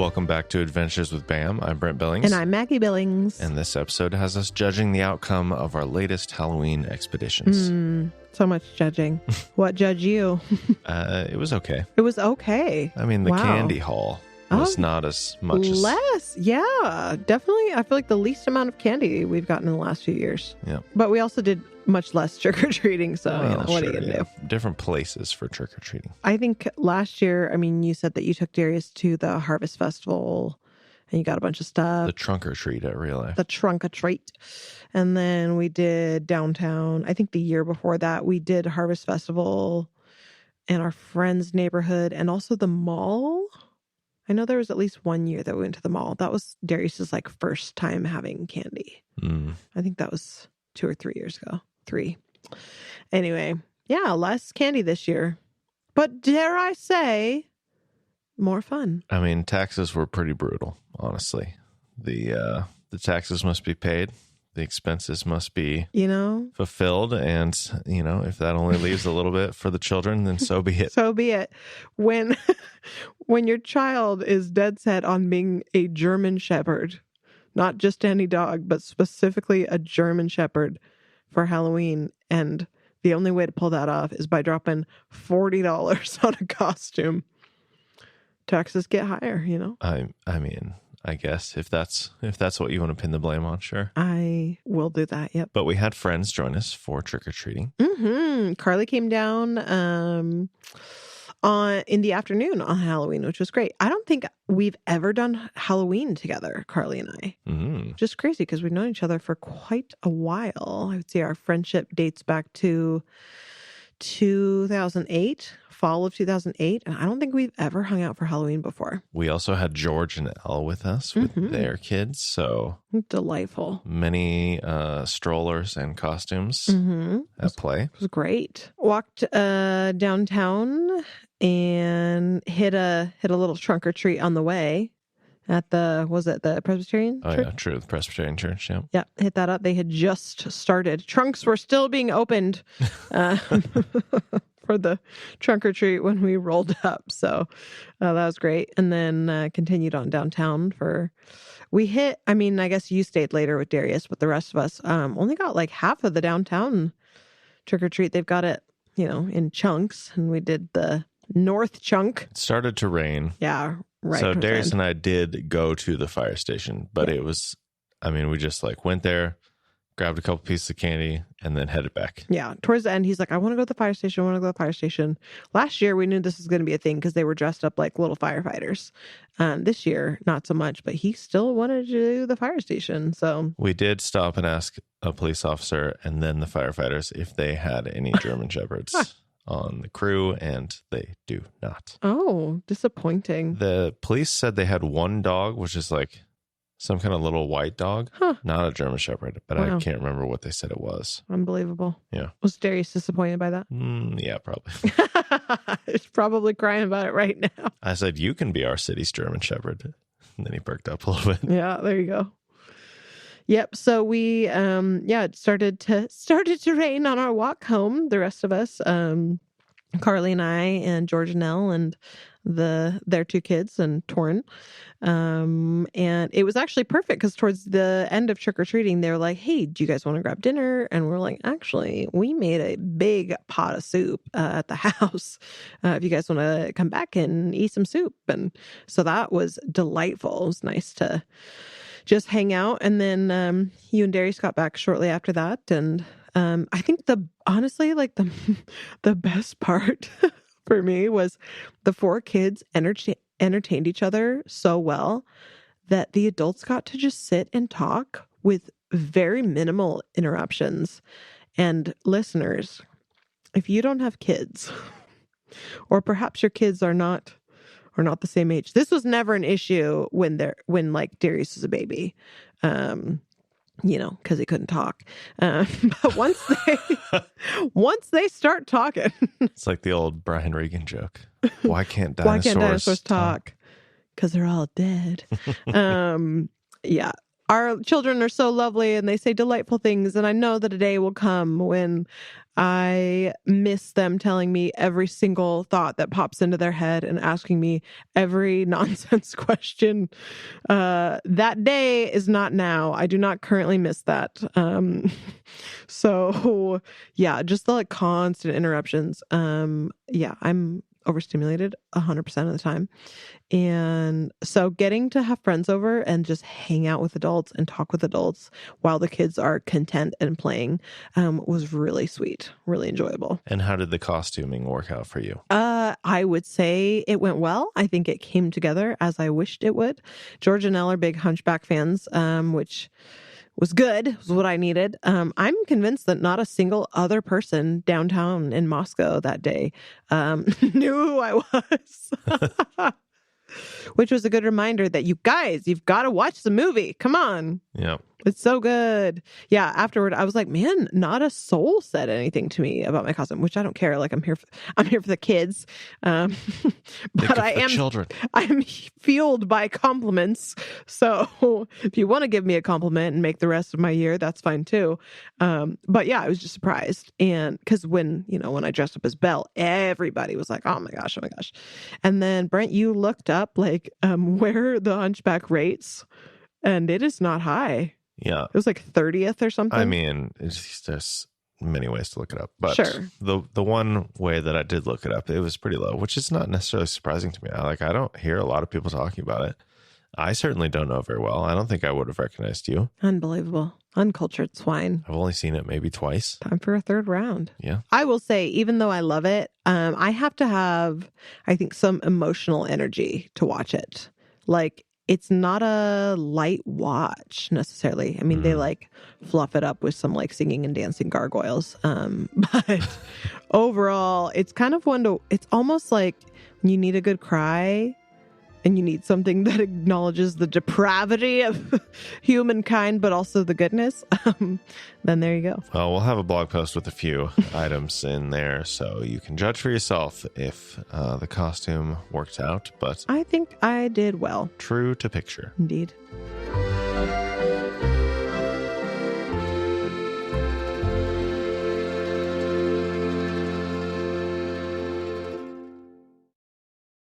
Welcome back to Adventures with Bam. I'm Brent Billings. And I'm Maggie Billings. And this episode has us judging the outcome of our latest Halloween expeditions. So much judging. What judge you? It was okay. It was okay. I mean, the candy haul was not as much as... Less. Yeah, definitely. I feel like the least amount of candy we've gotten in the last few years. Yeah. But we also did much less trick-or-treating, so what are you going to do? Different places for trick-or-treating. I think last year, you said that you took Darius to the Harvest Festival and you got a bunch of stuff. The trunk-or-treat at real life. The trunk-or-treat. And then we did downtown. I think the year before that, we did Harvest Festival in our friend's neighborhood and also the mall. I know there was at least one year that we went to the mall. That was Darius's first time having candy. I think that was 2 or 3 years ago. 3. Anyway, yeah, less candy this year. But dare I say, more fun. I mean, taxes were pretty brutal, honestly. The taxes must be paid. The expenses must be, fulfilled. And, if that only leaves a little bit for the children, then so be it. So be it. When your child is dead set on being a German Shepherd, not just any dog, but specifically a German Shepherd for Halloween, and the only way to pull that off is by dropping $40 on a costume, taxes get higher, I mean, I guess if that's what you want to pin the blame on, sure. I will do that, yep. But we had friends join us for trick-or-treating. Carly came down in the afternoon on Halloween, which was great. I don't think we've ever done Halloween together, Carly and I. Just crazy because we've known each other for quite a while. I would say our friendship dates back to 2008, fall of 2008. And I don't think we've ever hung out for Halloween before. We also had George and Elle with us with their kids. So delightful. Many strollers and costumes at play. It was great. Walked downtown and hit a little trunk or treat on the way at the Presbyterian church? Oh, yeah, true. The Presbyterian church, yeah. Yeah, hit that up. They had just started. Trunks were still being opened for the trunk or treat when we rolled up. So that was great. And then continued on downtown I guess you stayed later with Darius, but the rest of us only got half of the downtown trick or treat. They've got it, in chunks, and we did the north chunk. It started to rain. Yeah, right. So Darius and I did go to the fire station, but it was, we just went there, grabbed a couple pieces of candy, and then headed back. Yeah. Towards the end, he's like, I want to go to the fire station. Last year, we knew this was going to be a thing because they were dressed up like little firefighters. This year, not so much, but he still wanted to do the fire station. So we did stop and ask a police officer and then the firefighters if they had any German Shepherds on the crew, and they do not. Oh, disappointing. The police said they had one dog, which is some kind of little white dog, not a German Shepherd, but I can't remember what they said it was. Unbelievable. Yeah. Was Darius disappointed by that? Yeah, probably. He's probably crying about it right now. I said, you can be our city's German Shepherd. And then he perked up a little bit. Yeah, there you go. Yep. So we, it started to rain on our walk home. The rest of us, Carly and I, and George and Elle, and their 2 kids, and Torrin. And it was actually perfect because towards the end of trick or treating, they were like, "Hey, do you guys want to grab dinner?" And we're like, "Actually, we made a big pot of soup at the house. If you guys want to come back and eat some soup." And so that was delightful. It was nice to just hang out. And then you and Darius got back shortly after that. And I think the best part for me was the 4 kids entertained each other so well that the adults got to just sit and talk with very minimal interruptions. And listeners, if you don't have kids, or perhaps your kids are not the same age. This was never an issue when Darius was a baby, because he couldn't talk. But once they start talking, it's like the old Brian Regan joke. Why can't dinosaurs talk? Because they're all dead. Yeah. our children are so lovely and they say delightful things. And I know that a day will come when I miss them telling me every single thought that pops into their head and asking me every nonsense question. That day is not now. I do not currently miss that. So yeah, just the like constant interruptions. Yeah, I'm overstimulated 100% of the time. And so getting to have friends over and just hang out with adults and talk with adults while the kids are content and playing was really sweet, really enjoyable. And how did the costuming work out for you? I would say it went well. I think it came together as I wished it would. George and Elle are big Hunchback fans, which was good. It was what I needed. I'm convinced that not a single other person downtown in Moscow that day knew who I was. Which was a good reminder that you guys, you've got to watch the movie. Come on. Yeah. It's so good. Yeah. Afterward, I was like, man, not a soul said anything to me about my costume, which I don't care. Like I'm here for the kids. But children. I'm fueled by compliments. So if you want to give me a compliment and make the rest of my year, that's fine too. But yeah, I was just surprised. And because when I dressed up as Belle, everybody was like, oh my gosh. And then Brent, you looked up like where the Hunchback rates, and it is not high. Yeah. It was like 30th or something. I mean, there's many ways to look it up. But sure. The one way that I did look it up, it was pretty low, which is not necessarily surprising to me. I don't hear a lot of people talking about it. I certainly don't know very well. I don't think I would have recognized you. Unbelievable. Uncultured swine. I've only seen it maybe twice. Time for a third round. Yeah. I will say, even though I love it, I have to have, I think, some emotional energy to watch it. Like, it's not a light watch necessarily. I mean, they like fluff it up with some like singing and dancing gargoyles. But overall, it's kind of it's almost like you need a good cry and you need something that acknowledges the depravity of humankind, but also the goodness, then there you go. Well, we'll have a blog post with a few items in there, so you can judge for yourself if the costume worked out. But I think I did well. True to picture. Indeed.